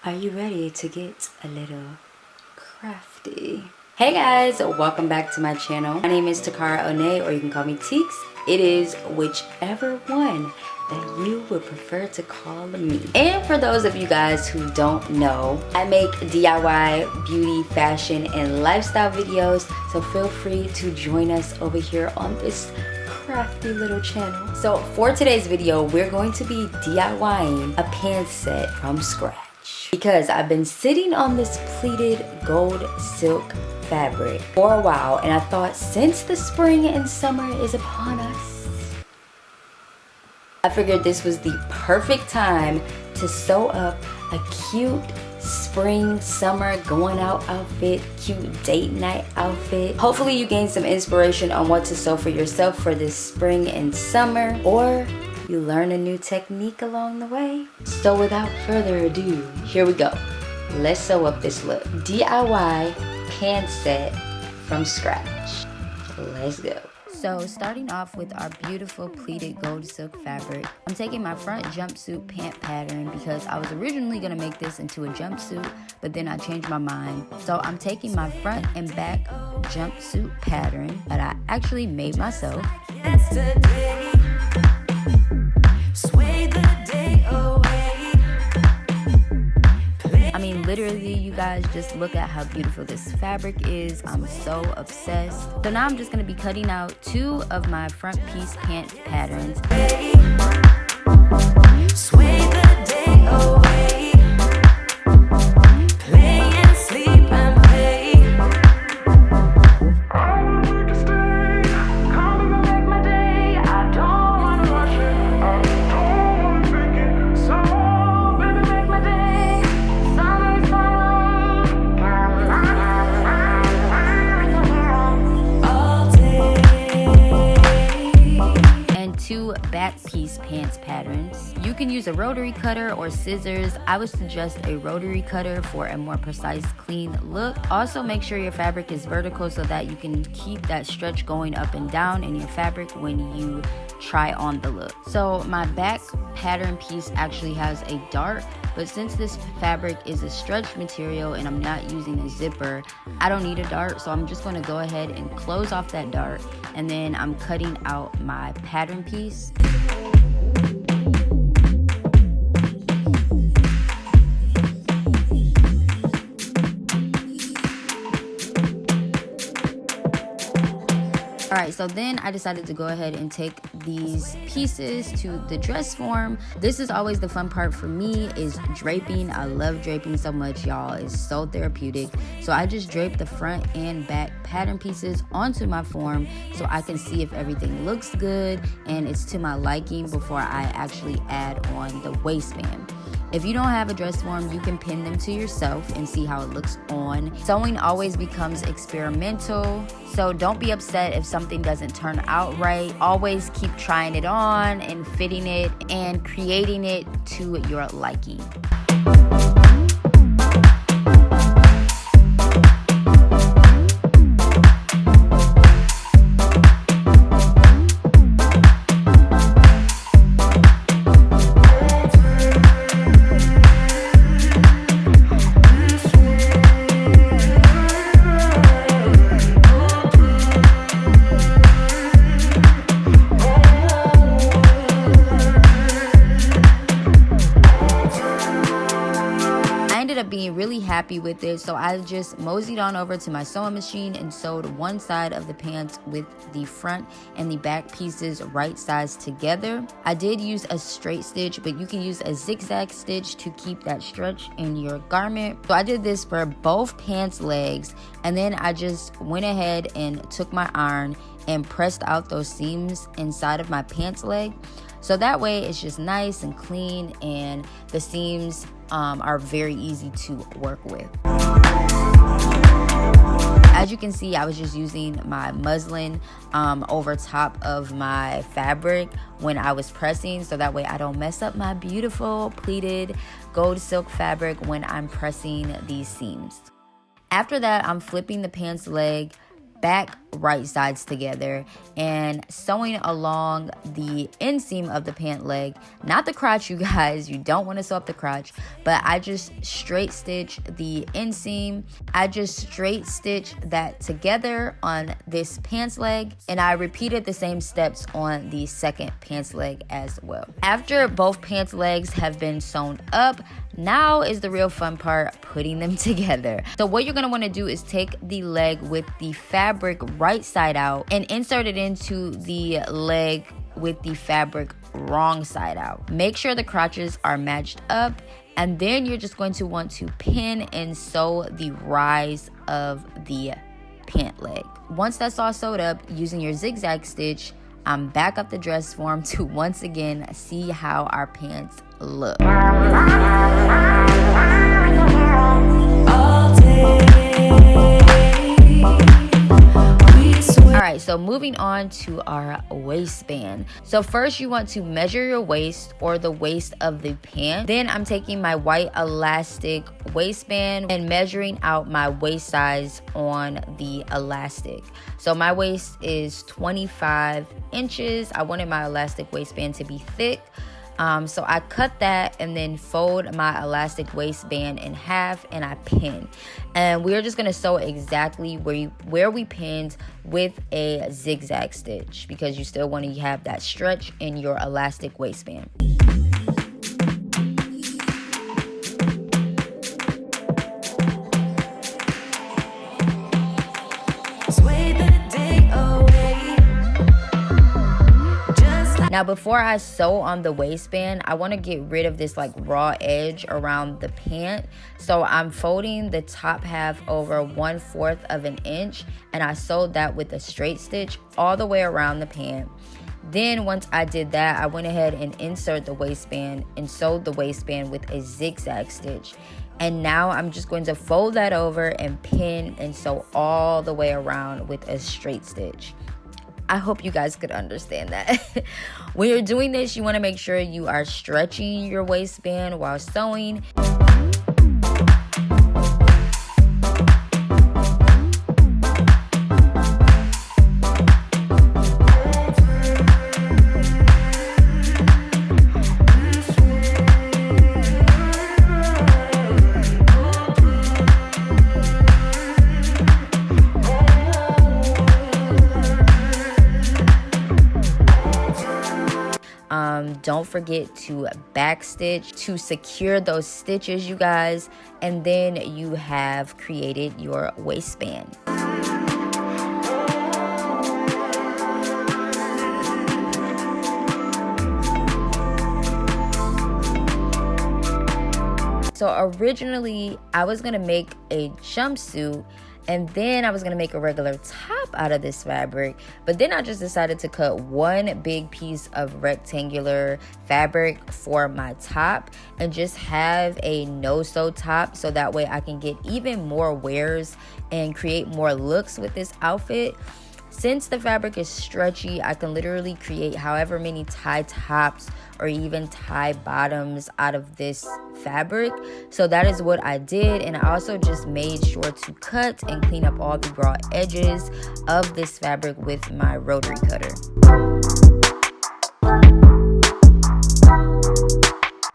Are you ready to get a little crafty? Hey guys, welcome back to my channel. My name is Takara, or you can call me Teeks. It is whichever one that you would prefer to call me. And for those of you guys who don't know, I make DIY beauty, fashion, and lifestyle videos, so feel free to join us over here on this crafty little channel. So for today's video, we're going to be DIYing a pants set from scratch. Because I've been sitting on this pleated gold silk fabric for a while, and I thought since the spring and summer is upon us, I figured this was the perfect time to sew up a cute spring, summer, going out outfit, cute date night outfit. Hopefully you gain some inspiration on what to sew for yourself for this spring and summer, or you learn a new technique along the way. So without further ado, here we go. Let's sew up this look. DIY pants set from scratch. Let's go. So starting off with our beautiful pleated gold silk fabric, I'm taking my front jumpsuit pant pattern because I was originally gonna make this into a jumpsuit, but then I changed my mind. So I'm taking my front and back jumpsuit pattern that I actually made myself. I mean, literally, you guys, just look at how beautiful this fabric is. I'm so obsessed. So now I'm just going to be cutting out 2 of my front piece pant patterns. Sway the day away. Play and sleep and play. Back piece pants patterns. You can use a rotary cutter or scissors. I would suggest a rotary cutter for a more precise, clean look. Also, make sure your fabric is vertical so that you can keep that stretch going up and down in your fabric when you try on the look. So my back pattern piece actually has a dart, but since this fabric is a stretch material and I'm not using a zipper, I don't need a dart, so I'm just going to go ahead and close off that dart, and then I'm cutting out my pattern piece. Alright, so then I decided to go ahead and take these pieces to the dress form. This is always the fun part for me, is draping. I love draping so much, y'all. It's so therapeutic. So I just drape the front and back pattern pieces onto my form so I can see if everything looks good and it's to my liking before I actually add on the waistband. If you don't have a dress form, you can pin them to yourself and see how it looks on. Sewing always becomes experimental, so don't be upset if something doesn't turn out right. Always keep trying it on and fitting it and creating it to your liking. Being really happy with it, so I just moseyed on over to my sewing machine and sewed one side of the pants with the front and the back pieces right sides together. I did use a straight stitch, but you can use a zigzag stitch to keep that stretch in your garment. So I did this for both pants legs, and then I just went ahead and took my iron and pressed out those seams inside of my pants leg. So that way it's just nice and clean, and the seams are very easy to work with. As you can see, I was just using my muslin over top of my fabric when I was pressing, so that way I don't mess up my beautiful pleated gold silk fabric when I'm pressing these seams. After that, I'm flipping the pants leg back right sides together and sewing along the inseam of the pant leg, not the crotch, you guys. You don't want to sew up the crotch, but I just straight stitch the inseam. I just straight stitch that together on this pants leg, and I repeated the same steps on the second pants leg as well. After both pants legs have been sewn up, now is the real fun part, putting them together. So what you're going to want to do is take the leg with the fabric right side out and insert it into the leg with the fabric wrong side out. Make sure the crotches are matched up, and then you're just going to want to pin and sew the rise of the pant leg. Once that's all sewed up, using your zigzag stitch, I'm back up the dress form to once again see how our pants look. Alright, so moving on to our waistband. So first you want to measure your waist or the waist of the pant. Then I'm taking my white elastic waistband and measuring out my waist size on the elastic. So my waist is 25 inches. I wanted my elastic waistband to be thick. So I cut that and then fold my elastic waistband in half and I pin. And we're just going to sew exactly where we pinned with a zigzag stitch, because you still want to have that stretch in your elastic waistband. Now before I sew on the waistband, I want to get rid of this like raw edge around the pant. So I'm folding the top half over 1/4 of an inch, and I sewed that with a straight stitch all the way around the pant. Then once I did that, I went ahead and insert the waistband and sewed the waistband with a zigzag stitch. And now I'm just going to fold that over and pin and sew all the way around with a straight stitch. I hope you guys could understand that. When you're doing this, you want to make sure you are stretching your waistband while sewing. Don't forget to backstitch to secure those stitches, you guys, and then you have created your waistband. So originally I was gonna make a jumpsuit, and then I was going to make a regular top out of this fabric. But then I just decided to cut one big piece of rectangular fabric for my top and just have a no-sew top, so that way I can get even more wears and create more looks with this outfit. Since the fabric is stretchy, I can literally create however many tie tops or even tie bottoms out of this fabric. So that is what I did, and I also just made sure to cut and clean up all the raw edges of this fabric with my rotary cutter.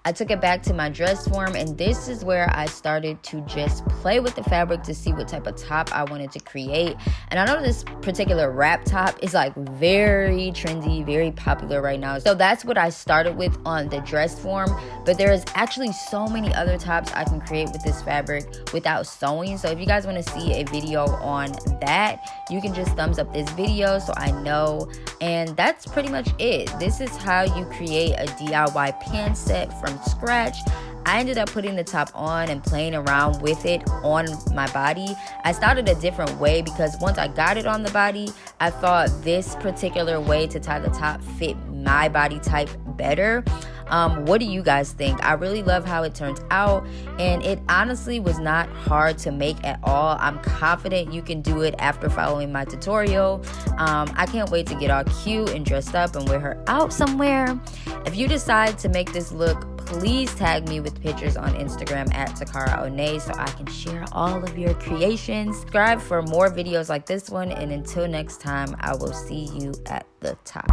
I took it back to my dress form, and this is where I started to just play with the fabric to see what type of top I wanted to create. And I know this particular wrap top is like very trendy, very popular right now. So that's what I started with on the dress form. But there is actually so many other tops I can create with this fabric without sewing. So if you guys want to see a video on that, you can just thumbs up this video so I know. And that's pretty much it. This is how you create a DIY pant set from scratch. I ended up putting the top on and playing around with it on my body. I started a different way because once I got it on the body, I thought this particular way to tie the top fit my body type better. What do you guys think? I really love how it turned out, and it honestly was not hard to make at all. I'm confident you can do it after following my tutorial. I can't wait to get all cute and dressed up and wear her out somewhere. If you decide to make this look, please tag me with pictures on Instagram at Takara One so I can share all of your creations. Subscribe for more videos like this one, and until next time, I will see you at the top.